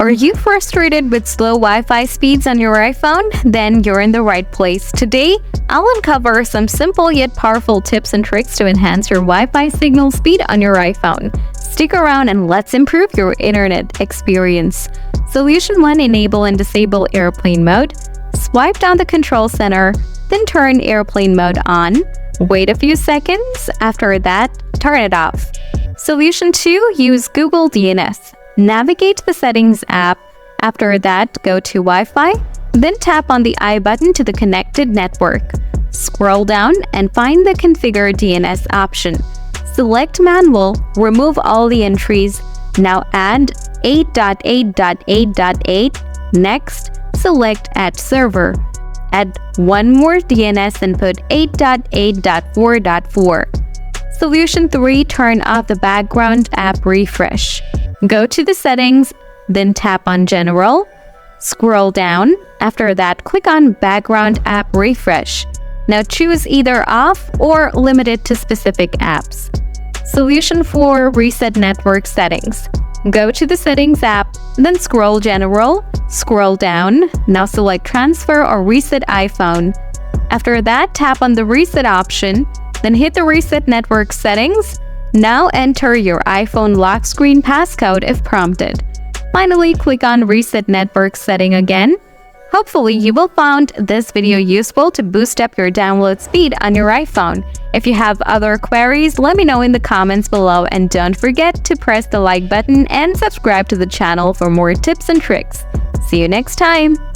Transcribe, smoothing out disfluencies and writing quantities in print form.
Are you frustrated with slow Wi-Fi speeds on your iPhone? Then you're in the right place. Today, I'll uncover some simple yet powerful tips and tricks to enhance your Wi-Fi signal speed on your iPhone. Stick around and let's improve your internet experience. Solution 1. Enable and disable airplane mode. Swipe down the control center, then turn airplane mode on. Wait a few seconds. After that, turn it off. Solution 2. Use Google DNS. Navigate the Settings app. After that, go to Wi-Fi, then tap on the I button to the connected network. Scroll down and find the Configure DNS option. Select Manual, remove all the entries. Now add 8.8.8.8. Next, select Add Server. Add one more DNS and put 8.8.4.4. Solution 3. Turn off the background app refresh. Go to the settings, then tap on General. Scroll down. After that, click on Background App Refresh. Now choose either off or limit it to specific apps. Solution 4. Reset network settings. Go to the Settings app, then scroll General. Scroll down. Now select Transfer or Reset iPhone. After that, tap on the Reset option, then hit the Reset network settings. Now enter your iPhone lock screen passcode if prompted. Finally, click on Reset Network Setting again. Hopefully, you will find this video useful to boost up your download speed on your iPhone. If you have other queries, let me know in the comments below, and don't forget to press the like button and subscribe to the channel for more tips and tricks. See you next time!